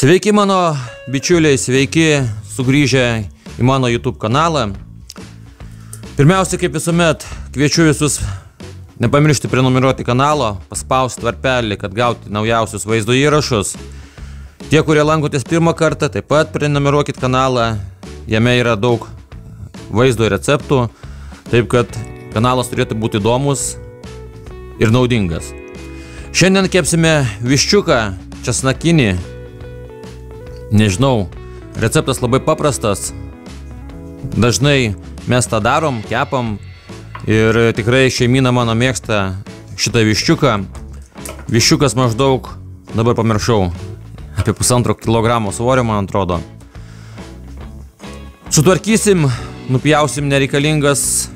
Sveiki mano bičiuliai, sveiki sugrįžę į mano YouTube kanalą. Pirmiausia, kaip visuomet, kviečiu visus nepamiršti prenumeruoti kanalo, paspausti varpelį, kad gauti naujausius vaizdo įrašus. Tie, kurie lankotės pirmą kartą, taip pat prenumeruokit kanalą. Jame yra daug vaizdo ir receptų, taip kad kanalas turėtų būti įdomus ir naudingas. Šiandien kepsime viščiuką česnakinį. Nežinau, receptas labai paprastas. Dažnai mes tą darom, kepam ir tikrai šeimyna mano mėgsta šitą viščiuką. Viščiukas maždaug, dabar pamiršau, apie 1,5 kilogramo svorio, man atrodo. Sutvarkysim, nupjausim nereikalingas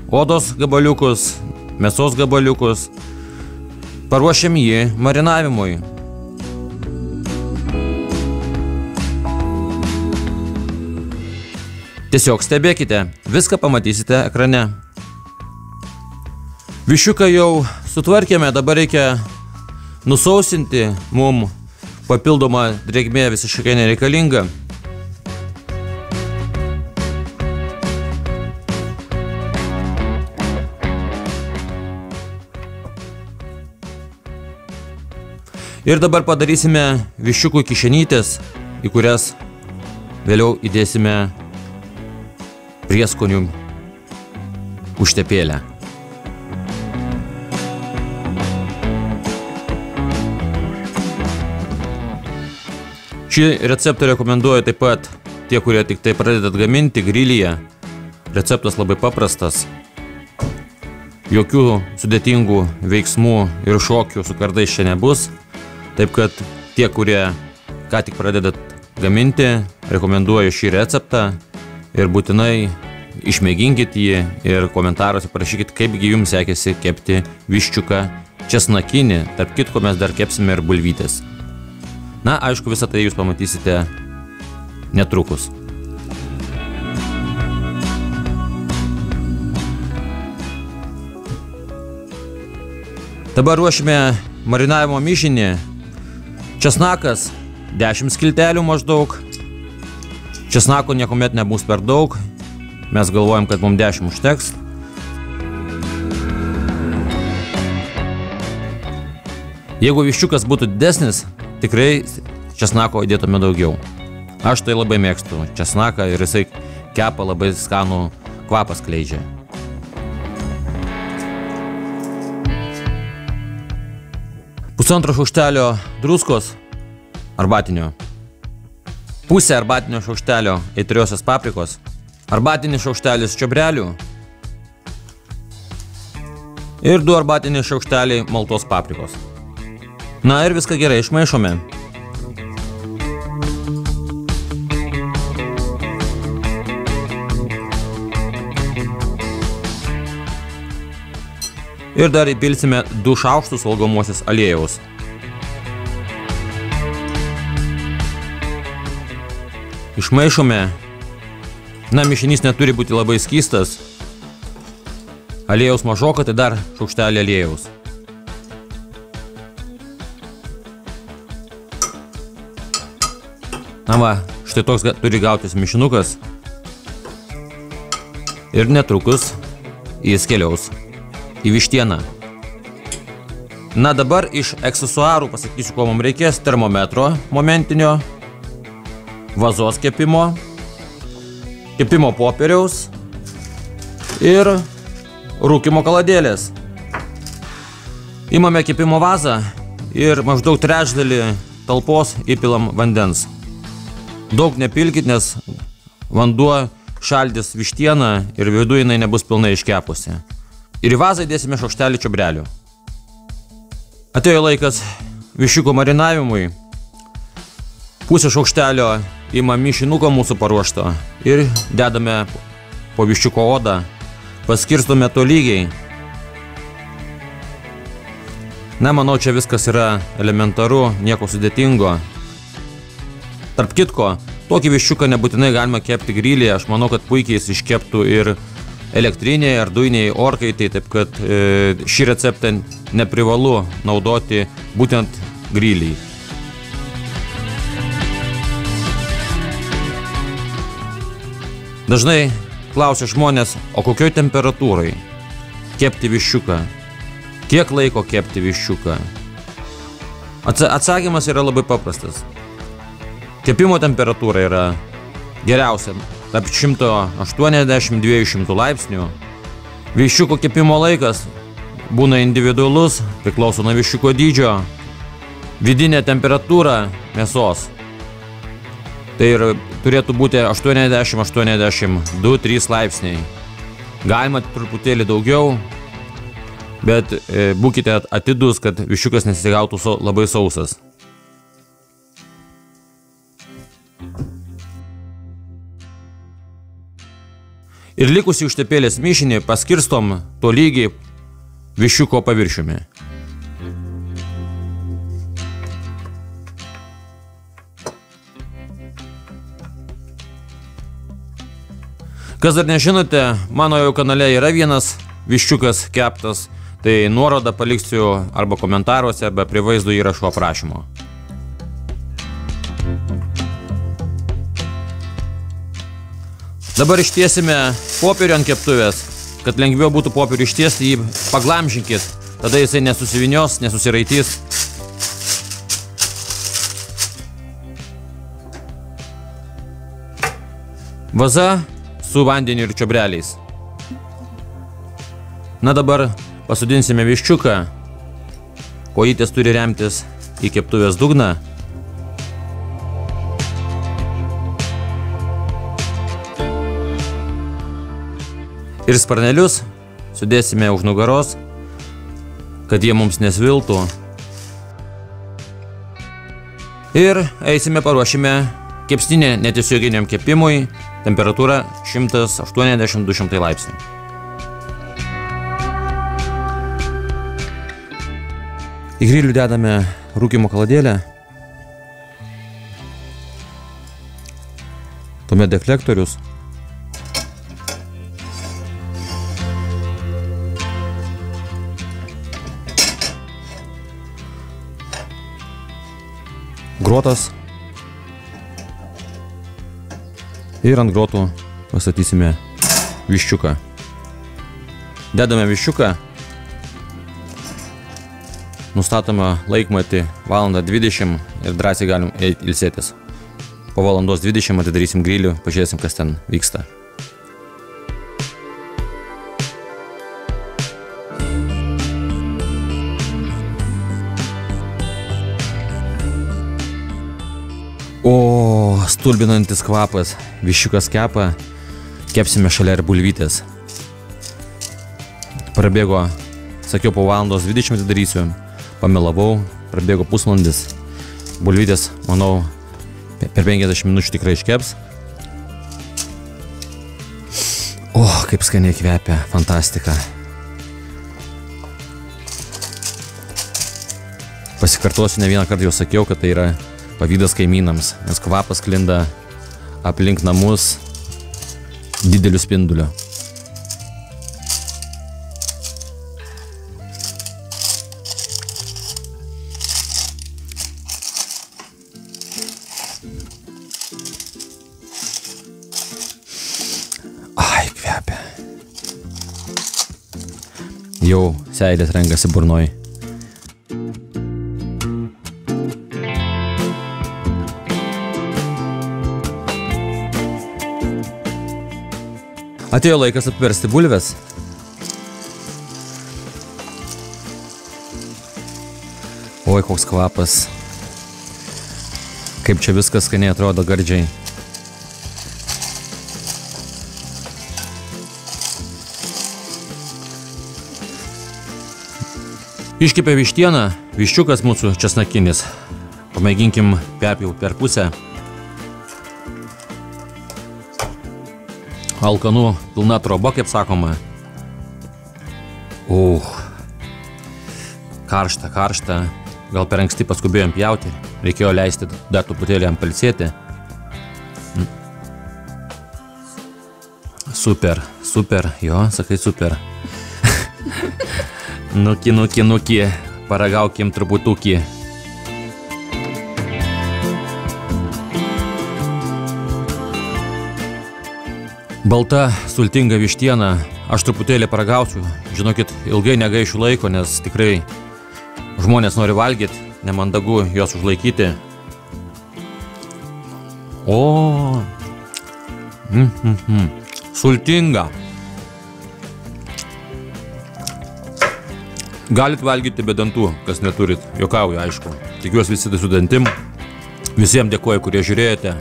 odos gabaliukus, mėsos gabaliukus. Paruošiam jį marinavimui. Tiesiog stebėkite, viską pamatysite ekrane. Viščiuką jau sutvarkėme, dabar reikia nusausinti, mum papildoma drėgmė visiškai nereikalinga. Ir dabar padarysime viščiukų kišenytės, į kurias vėliau įdėsime prieskonių užtepėlę. Šį receptą rekomenduoju taip pat tie, kurie tik tai pradedat gaminti grilyje. Receptas labai paprastas. Jokių sudėtingų veiksmų ir šokių su kardais čia nebus. Taip kad tie, kurie ką tik pradedat gaminti, rekomenduoju šį receptą. Ir būtinai išmėginkit jį ir komentaruose parašykit, kaipgi jums sekėsi kepti viščiuką česnakinį. Tarp kitko mes dar kepsime ir bulvytės. Na, aišku, visą tai jūs pamatysite netrukus. Dabar ruošime marinavimo mišinį. Česnakas 10 skiltelių maždaug. Česnako niekuomet nebus per daug. Mes galvojam, kad mums 10 užteks. Jeigu viščiukas būtų didesnis, tikrai česnako įdėtume daugiau. Aš tai labai mėgstu česnaką ir jisai kepa labai skanų kvapą skleidžia. Pusantro šaukštelio druskos arbatinio. Pusę arbatinio šaukštelio aitriosios paprikos, arbatinis šaukštelis čiobrelių ir 2 arbatiniai šaukšteliai maltos paprikos. Na ir viską gerai išmaišome. Ir dar įpilsime 2 šaukštus valgomosios aliejaus. Išmaišome. Na, mišinys neturi būti labai skystas. Aliejaus mažoka, tai dar šaukštelį aliejaus. Na va, štai toks turi gautis mišinukas. Ir netrukus jis keliaus į vištieną. Na, dabar iš aksesuarų pasakysiu, ko mums reikės: termometro momentinio, vazos kepimo, kepimo popieriaus ir rūkymo kaladėlės. Imame kepimo vazą ir maždaug trečdalį talpos įpilam vandens. Daug nepilkit, nes vanduo šaldys vištieną ir viduje jinai nebus pilnai iškepusi. Ir į vazą įdėsime šaukštelį čiobrelių. Atėjo laikas viščiuko marinavimui. Pusę šaukštelio imam mišinuką mūsų paruošto ir dedame po viščiuko odą, paskirstome tolygiai. Na, manau, čia viskas yra elementaru, nieko sudėtingo. Tarp kitko, tokį viščiuką nebūtinai galima kepti grilyje, aš manau, kad puikiai jis iškeptų ir elektriniai ar dujiniai orkaitai, taip kad šį receptą neprivalu naudoti būtent grilyje. Dažnai klausia žmonės, o kokioj temperatūrai kepti viščiuką? Kiek laiko kepti viščiuką? Atsakymas yra labai paprastas. Kepimo temperatūra yra geriausia tarp 180-200 laipsnių. Viščiuko kepimo laikas būna individualus, priklauso nuo viščiuko dydžio. Vidinė temperatūra mėsos tai ir turėtų būti 80-82-3 laipsniai. Galima truputėlį daugiau, bet būkite atidus, kad viščiukas nesigautų labai sausas. Ir likusį užtepėlės mišinį paskirstom tolygiai viščiuko paviršiumi. Kas dar nežinote, mano jau kanale yra vienas viščiukas keptas, tai nuorodą paliksiu arba komentaruose, arba prie vaizdo įrašo aprašymo. Dabar ištiesime popierių ant keptuvės, kad lengviau būtų popierių ištiesti, jį paglamžinkit, tada jisai nesusivinios, nesusiraitys. Vaza su vandeniu ir čiobreliais. Na dabar pasodinsime viščiuką, kojytės turi remtis į keptuvės dugną. Ir sparnelius sudėsime už nugaros, kad jie mums nesviltų. Ir eisime paruošime kepsninę netiesioginiam kepimui, temperatūra 180-200 laipsnių. Į grilių dedame rūkymo kaladėlę, tuomet deflektorius, grotas ir ant grotų pastatysime viščiuką. Dedame viščiuką, nustatome laikmatį 1:20 ir drąsiai galim ilsėtis. Po 1:20 atidarysim grilių, pažiūrėsim, kas ten vyksta. O, stulbinantis kvapas, viščiukas kepa, kepsime šalia ir bulvytės. Prabėgo, sakiau, po 1:20 atidarysiu, pamelavau, prabėgo pusvalandis, bulvytės, manau, per 50 minučių tikrai iškeps. O, kaip skaniai kvepia, fantastika. Pasikartosiu, ne vieną kartą jau sakiau, kad tai yra pavydas kaimynams, nes kvapas sklinda aplink namus dideliu spinduliu. Ai, kvepia. Jau seilės renkasi burnoj. Atėjo laikas apversti bulves. Oi, koks kvapas. Kaip čia viskas skaniai atrodo, gardžiai. Iškepė vištieną, viščiukas mūsų česnakinis. Pamėginkim perpjauti per pusę. Alkanų pilna troba, kaip sakoma. Karšta, karšta. Gal per anksti paskubėjom pjauti. Reikėjo leisti dar truputėlį jam pailsėti. Super, super. Jo, sakai super. Nuki. Paragaukim truputukį. Balta, sultinga vištiena. Aš truputėlį paragausiu. Žinokit, ilgai negaišiu laiko, nes tikrai žmonės nori valgyti, nemandagu juos užlaikyti. O, sultinga. Galit valgyti be dantų, kas neturit. Juokauju, aišku. Tikiuosi visi su dantim. Visiems dėkoju, kurie žiūrėjote.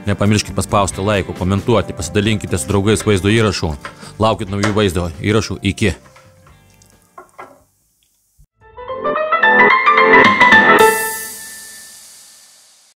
Nepamirškit paspausti laiko, komentuoti, pasidalinkite su draugais vaizdo įrašų. Laukit naujų vaizdo įrašų. Iki.